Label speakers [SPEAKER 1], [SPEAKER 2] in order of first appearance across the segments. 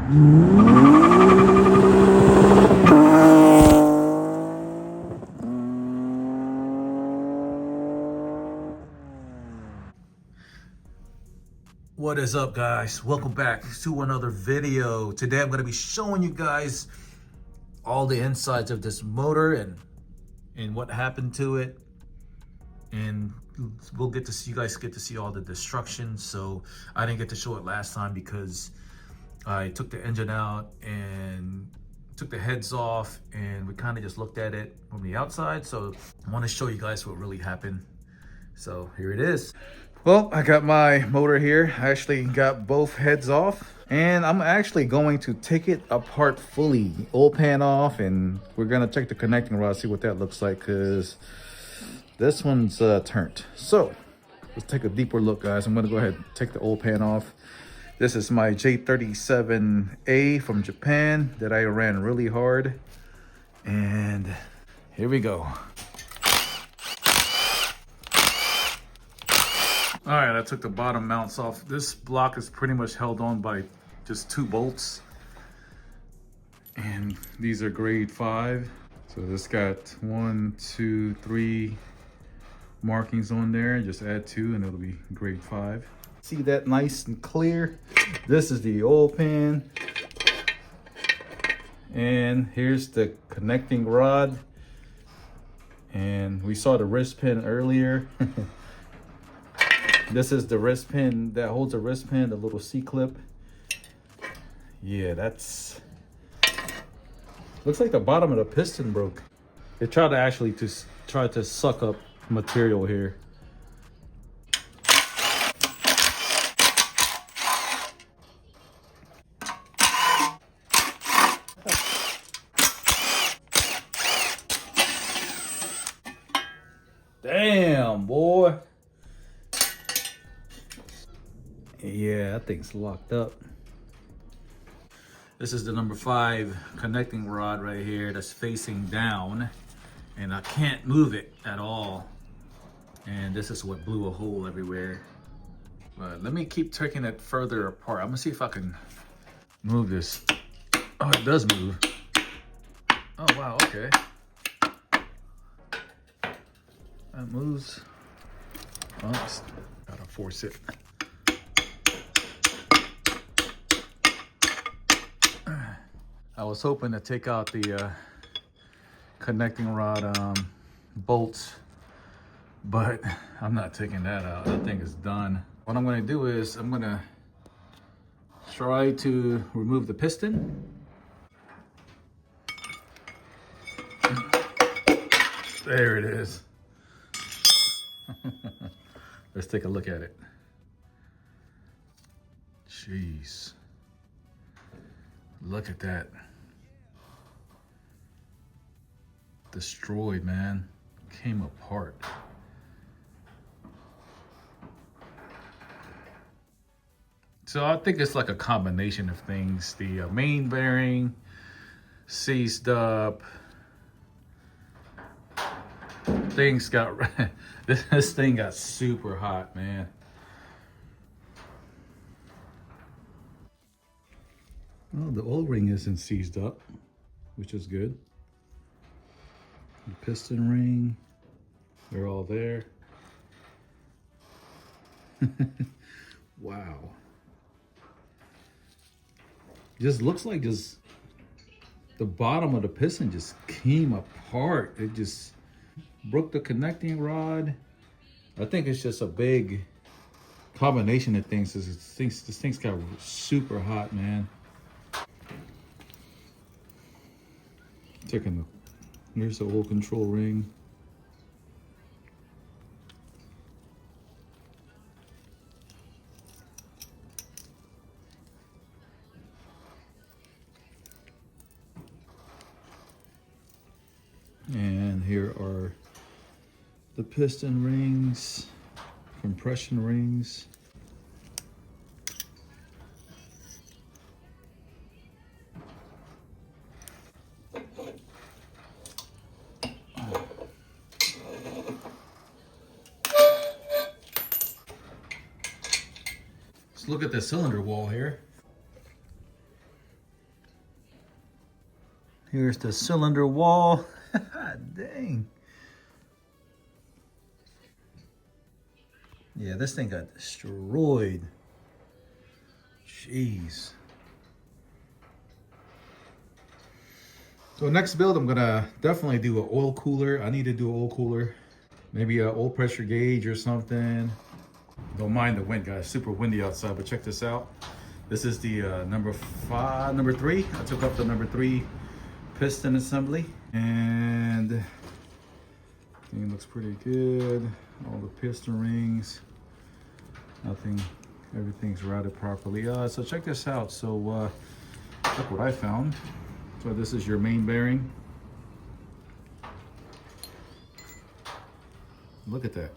[SPEAKER 1] What is up, guys? Welcome back to another video. Today I'm going to be showing you guys all the insides of this motor and what happened to it, and we'll get to see, you guys get to see all the destruction. So I didn't get to show it last time because I took the engine out and took the heads off, and we kind of just looked at it from the outside. So I want to show you guys what really happened. So here it is. Well, I got my motor here. I actually got both heads off, and I'm actually going to take it apart fully, oil pan off, and we're gonna check the connecting rod, see what that looks like, because this one's turned. So let's take a deeper look, guys. I'm gonna go ahead and take the oil pan off. This is my J37 from Japan that I ran really hard, and here we go. All right, I took the bottom mounts off. This block is pretty much held on by just 2 bolts. And these are grade 5. So this got 1, 2, 3 markings on there. Just add 2 and it'll be grade 5. See that nice and clear? This is the oil pan. And here's the connecting rod. And we saw the wrist pin earlier. This is the wrist pin that holds the wrist pin, the little C-clip. Yeah, that's... looks like the bottom of the piston broke. It tried to actually try to suck up material here. Damn, boy. Yeah, that thing's locked up. This is the number 5 connecting rod right here that's facing down, and I can't move it at all. And this is what blew a hole everywhere. But let me keep taking it further apart. I'm gonna see if I can move this. Oh, it does move. Oh, wow, okay. That moves. Oh, gotta force it. I was hoping to take out the connecting rod bolts, but I'm not taking that out. That thing is done. What I'm gonna do is I'm gonna try to remove the piston. There it is. Let's take a look at it. Jeez. Look at that. Destroyed, man. Came apart. So I think it's like a combination of things. The main bearing seized up. Things got this thing got super hot, man. Well, the oil ring isn't seized up, which is good. The piston ring, they're all there. Wow. Just looks like just the bottom of the piston just came apart. It just broke the connecting rod. I think it's just a big combination of things. This thing's got super hot, man. Taking here's the oil control ring. And here are the piston rings, compression rings. Let's look at the cylinder wall here. Here's the cylinder wall. Dang. Yeah, this thing got destroyed. Jeez. So next build, I'm gonna definitely do an oil cooler. I need to do an oil cooler. Maybe an oil pressure gauge or something. Don't mind the wind, guys. Super windy outside, but check this out. This is the number 3. I took up the number 3 piston assembly, and I think it looks pretty good. All the piston rings, everything's routed properly. So check this out. So look what I found. So this is your main bearing. Look at that.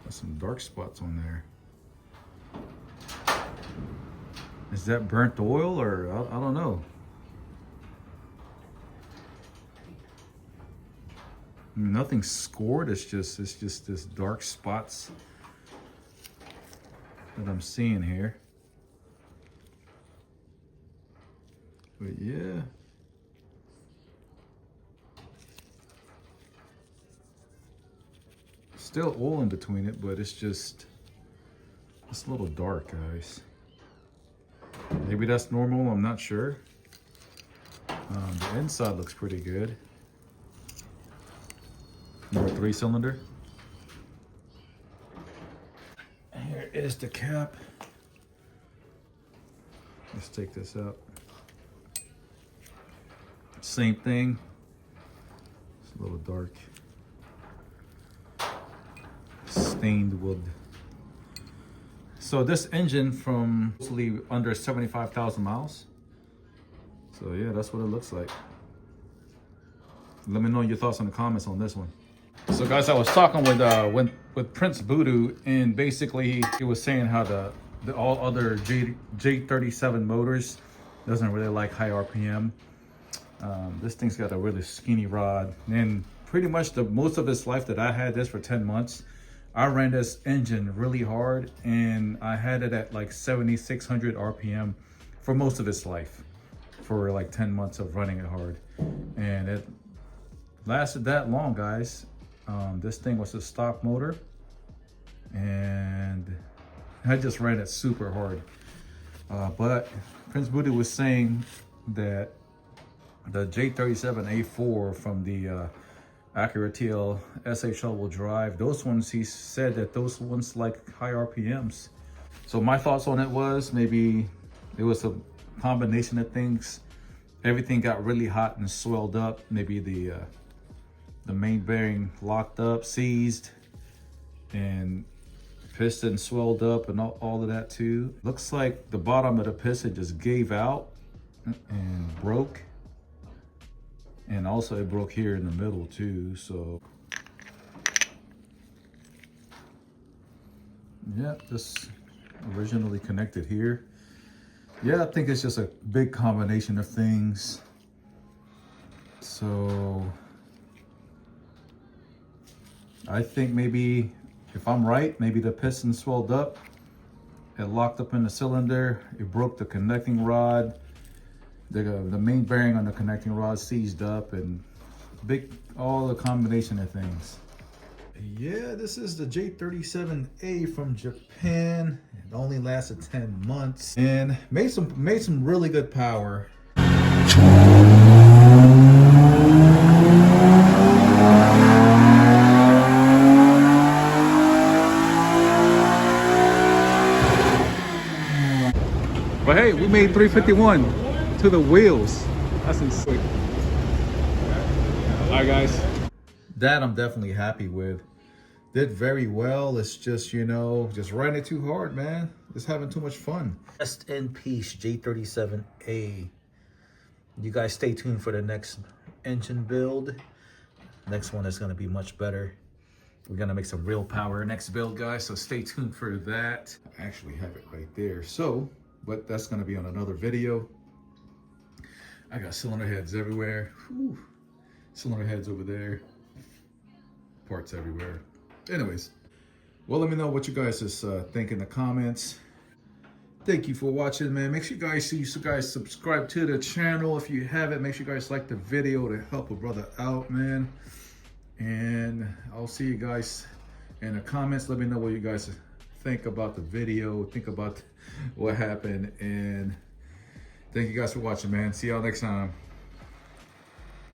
[SPEAKER 1] Got some dark spots on there. Is that burnt oil, or I don't know. Nothing's scored. It's just this dark spots that I'm seeing here. But yeah. Still oil in between it, but it's a little dark, guys. Maybe that's normal, I'm not sure. The inside looks pretty good. Number 3 cylinder. Here is the cap. Let's take this out. Same thing. It's a little dark. Stained wood. So this engine from mostly under 75,000 miles. So yeah, that's what it looks like. Let me know your thoughts in the comments on this one. So guys, I was talking with Prince Voodoo, and basically he was saying how the all other J37 motors doesn't really like high RPM. This thing's got a really skinny rod, and pretty much most of its life that I had this for 10 months, I ran this engine really hard, and I had it at like 7,600 RPM for most of its life, for like 10 months of running it hard. And it lasted that long, guys. This thing was a stock motor, and I just ran it super hard. But Prince Voodoo was saying that the J37A4 from the Acura TL SH all-wheel drive, those ones, he said that those ones like high RPMs. So my thoughts on it was, maybe it was a combination of things. Everything got really hot and swelled up. Maybe the main bearing locked up, seized, and piston swelled up, and all of that too. Looks like the bottom of the piston just gave out and broke. And also it broke here in the middle too, so. Yeah, this originally connected here. Yeah, I think it's just a big combination of things. So I think maybe, if I'm right, maybe the piston swelled up, it locked up in the cylinder, it broke the connecting rod. The main bearing on the connecting rod seized up, and all the combination of things. Yeah, this is the J37A from Japan. It only lasted 10 months and made some really good power. But hey, we made 351. To the wheels. That's insane. All right, guys. That I'm definitely happy with. Did very well. It's just, you know, just riding it too hard, man. Just having too much fun. Rest in peace, J37A. You guys stay tuned for the next engine build. Next one is going to be much better. We're going to make some real power next build, guys. So stay tuned for that. I actually have it right there. So, but that's going to be on another video. I got cylinder heads everywhere. Whew. Cylinder heads over there. Parts everywhere. Anyways, well, let me know what you guys just think in the comments. thank you for watching, man. Make sure you guys subscribe to the channel if you haven't. Make sure you guys like the video to help a brother out, man. And I'll see you guys in the comments. Let me know what you guys think about the video, think about what happened, and thank you guys for watching, man. See y'all next time.